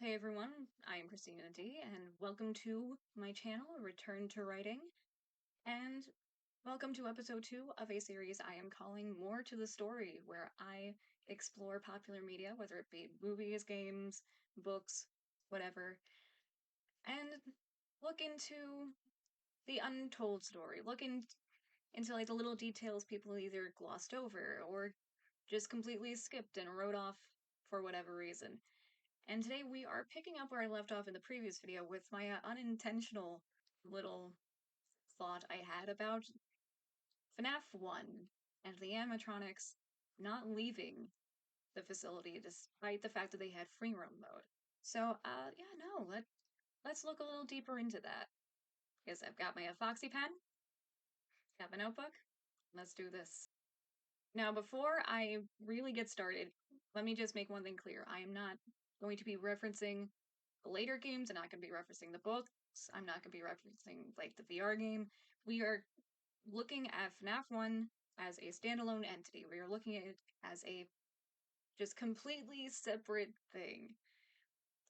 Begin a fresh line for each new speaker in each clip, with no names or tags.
Hey everyone, I am Christina D, and welcome to my channel, Return to Writing, and welcome to episode 2 of a series I am calling More to the Story, where I explore popular media, whether it be movies, games, books, whatever, and look into the untold story, into like the little details people either glossed over or just completely skipped and wrote off for whatever reason. And today we are picking up where I left off in the previous video with my unintentional little thought I had about FNAF 1 and the animatronics not leaving the facility despite the fact that they had free roam mode. So, yeah, no, let's look a little deeper into that. Because I've got my Foxy pen, got my notebook, let's do this. Now, before I really get started, let me just make one thing clear. I am not going to be referencing the later games. I'm not going to be referencing the books. I'm not going to be referencing, like, the VR game. We are looking at FNAF 1 as a standalone entity. We are looking at it as a just completely separate thing.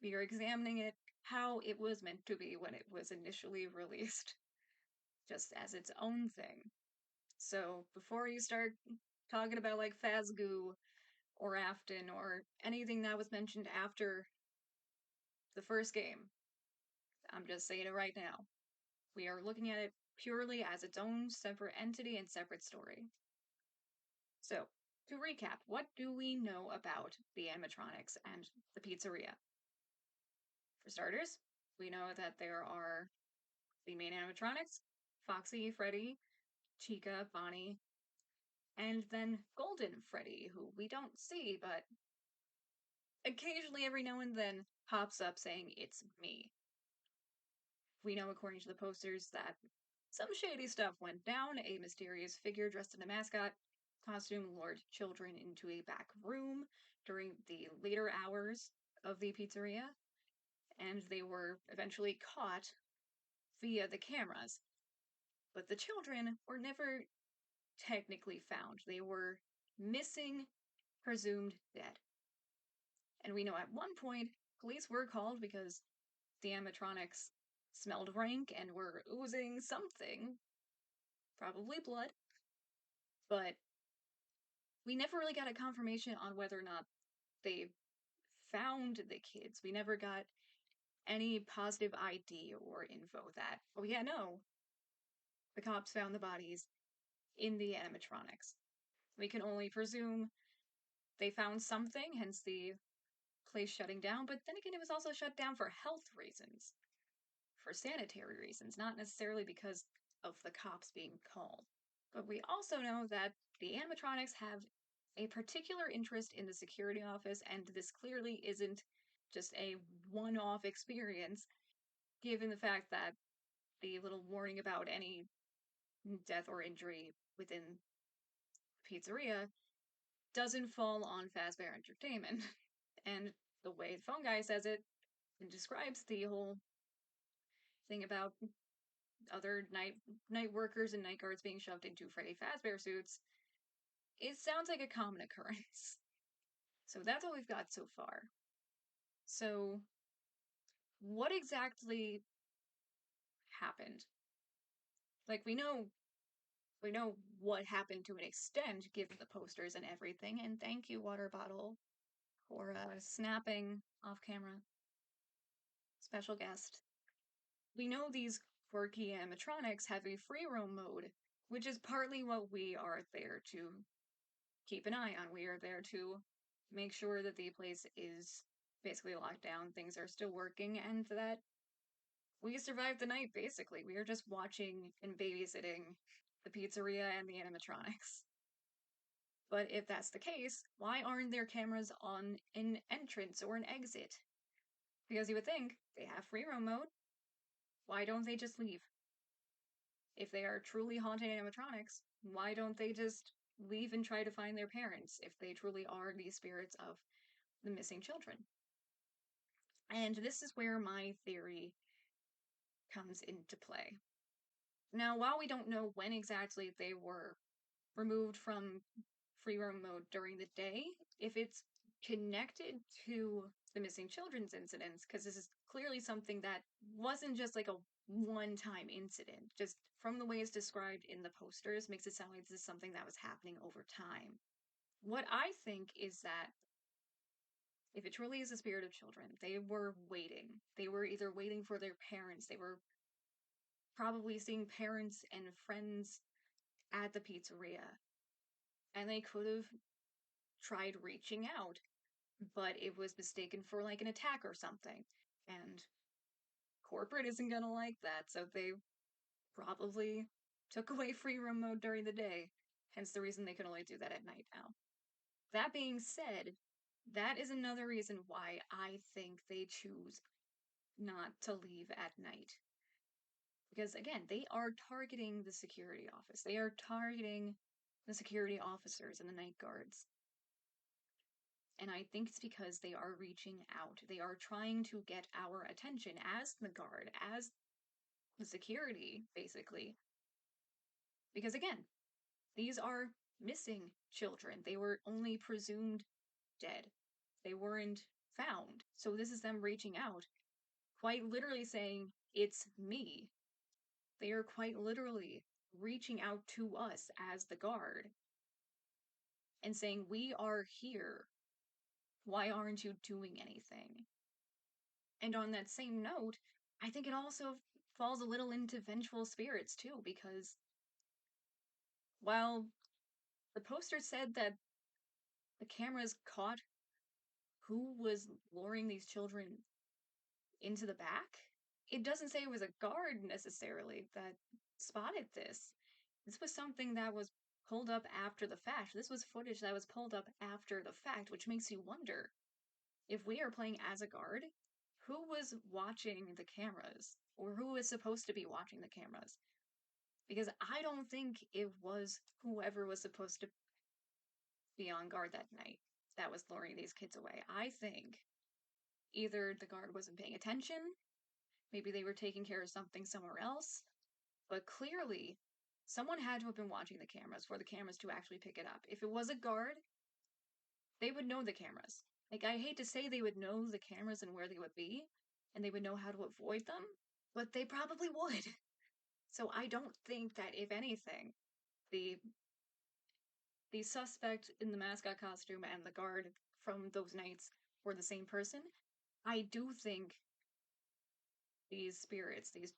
We are examining it how it was meant to be when it was initially released, just as its own thing. So, before you start talking about, like, Fazgoo or Afton or anything that was mentioned after the first game, I'm just saying it right now. We are looking at it purely as its own separate entity and separate story. So, to recap, what do we know about the animatronics and the pizzeria? For starters, we know that there are the main animatronics, Foxy, Freddy, Chica, Bonnie, and then Golden Freddy, who we don't see, but occasionally every now and then pops up saying, "It's me." We know, according to the posters, that some shady stuff went down. A mysterious figure dressed in a mascot costume lured children into a back room during the later hours of the pizzeria, and they were eventually caught via the cameras. But the children were never technically found. They were missing, presumed dead. And we know at one point, police were called because the animatronics smelled rank and were oozing something, probably blood, but we never really got a confirmation on whether or not they found the kids. We never got any positive ID or info that, oh yeah, no, the cops found the bodies in the animatronics. We can only presume they found something, hence the place shutting down, but then again, it was also shut down for health reasons, for sanitary reasons, not necessarily because of the cops being called. But we also know that the animatronics have a particular interest in the security office, and this clearly isn't just a one-off experience, given the fact that the little warning about any death or injury within the pizzeria doesn't fall on Fazbear Entertainment. And the way the phone guy says it describes the whole thing about other night workers and night guards being shoved into Freddy Fazbear suits, it sounds like a common occurrence. So that's all we've got so far. So, what exactly happened? Like, we know what happened to an extent, given the posters and everything, and thank you, Water Bottle, for snapping off camera. Special guest. We know these quirky animatronics have a free roam mode, which is partly what we are there to keep an eye on. We are there to make sure that the place is basically locked down, things are still working, and that we survived the night, basically. We are just watching and babysitting the pizzeria and the animatronics. But if that's the case, why aren't there cameras on an entrance or an exit? Because you would think they have free roam mode. Why don't they just leave? If they are truly haunted animatronics, why don't they just leave and try to find their parents if they truly are the spirits of the missing children? And this is where my theory comes into play. Now, while we don't know when exactly they were removed from free roam mode during the day, if it's connected to the missing children's incidents, because this is clearly something that wasn't just like a one-time incident. Just from the way it's described in the posters makes it sound like this is something that was happening over time. What I think is that if it truly is the spirit of children, they were waiting. They were either waiting for their parents, they were probably seeing parents and friends at the pizzeria, and they could have tried reaching out, but it was mistaken for like an attack or something. And corporate isn't gonna like that, so they probably took away free roam mode during the day, hence the reason they can only do that at night now. That being said, that is another reason why I think they choose not to leave at night. Because again, they are targeting the security office. They are targeting the security officers and the night guards. And I think it's because they are reaching out. They are trying to get our attention as the guard, as the security, basically. Because again, these are missing children. They were only presumed dead. They weren't found. So this is them reaching out, quite literally saying, "It's me." They are quite literally reaching out to us as the guard and saying, "We are here. Why aren't you doing anything?" And on that same note, I think it also falls a little into vengeful spirits too, because while the poster said that the cameras caught who was luring these children into the back, it doesn't say it was a guard necessarily that spotted this. This was something that was pulled up after the fact. This was footage that was pulled up after the fact, which makes you wonder, if we are playing as a guard, who was watching the cameras? Or who is supposed to be watching the cameras? Because I don't think it was whoever was supposed to be on guard that night that was luring these kids away. I think either the guard wasn't paying attention, maybe they were taking care of something somewhere else, but clearly someone had to have been watching the cameras for the cameras to actually pick it up. If it was a guard, they would know the cameras. Like, I hate to say they would know the cameras and where they would be, and they would know how to avoid them, but they probably would. So I don't think that, if anything, the the suspect in the mascot costume and the guard from those nights were the same person. I do think these spirits, these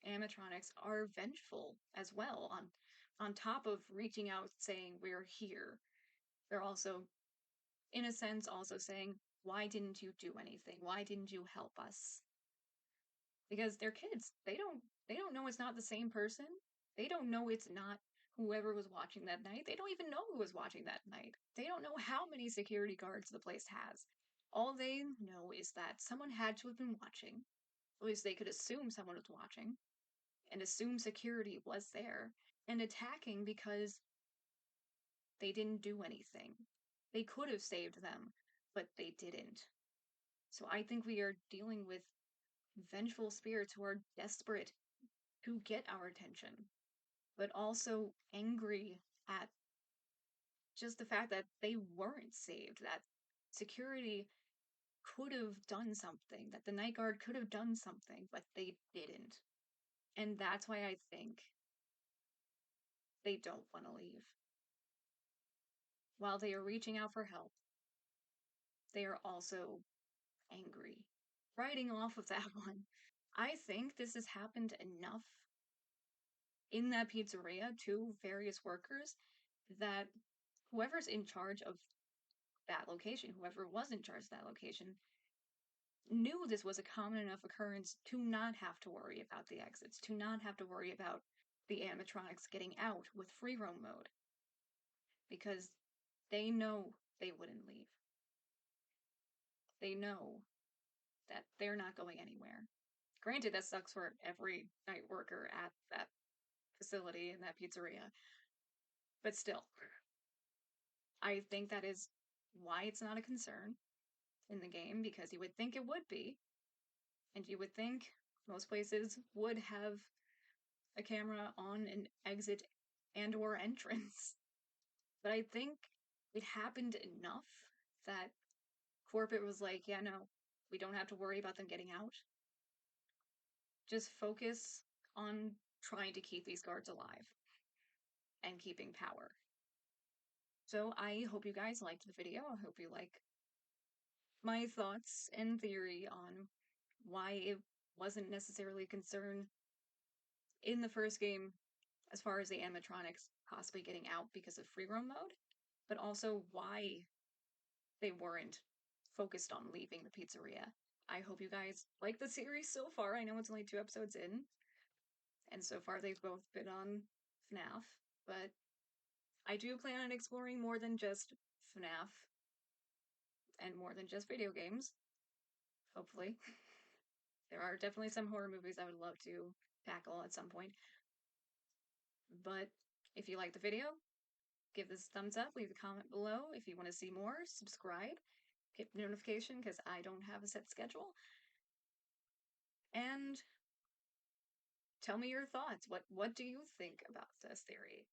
animatronics, are vengeful as well. On top of reaching out saying we're here, they're also, in a sense, also saying, why didn't you do anything? Why didn't you help us? Because they're kids. They don't know it's not the same person. They don't know it's not whoever was watching that night. They don't even know who was watching that night. They don't know how many security guards the place has. All they know is that someone had to have been watching. At least they could assume someone was watching, and assume security was there, and attacking because they didn't do anything. They could have saved them, but they didn't. So I think we are dealing with vengeful spirits who are desperate to get our attention, but also angry at just the fact that they weren't saved, that security could have done something, that the night guard could have done something, but they didn't. And that's why I think they don't want to leave. While they are reaching out for help, they are also angry. Writing off of that one, I think this has happened enough in that pizzeria to various workers that whoever's in charge of that location, whoever was in charge of that location, knew this was a common enough occurrence to not have to worry about the exits, to not have to worry about the animatronics getting out with free roam mode. Because they know they wouldn't leave. They know that they're not going anywhere. Granted, that sucks for every night worker at that facility in that pizzeria. But still, I think that is why it's not a concern in the game, because you would think it would be. And you would think most places would have a camera on an exit and or entrance. But I think it happened enough that corporate was like, yeah, no, we don't have to worry about them getting out. Just focus on trying to keep these guards alive and keeping power. So I hope you guys liked the video. I hope you like my thoughts and theory on why it wasn't necessarily a concern in the first game as far as the animatronics possibly getting out because of free roam mode, but also why they weren't focused on leaving the pizzeria. I hope you guys like the series so far. I know it's only 2 episodes in, and so far they've both been on FNAF, but I do plan on exploring more than just FNAF and more than just video games, hopefully. There are definitely some horror movies I would love to tackle at some point. But if you like the video, give this a thumbs up, leave a comment below. If you want to see more, subscribe, hit notification because I don't have a set schedule. And tell me your thoughts. What do you think about this theory?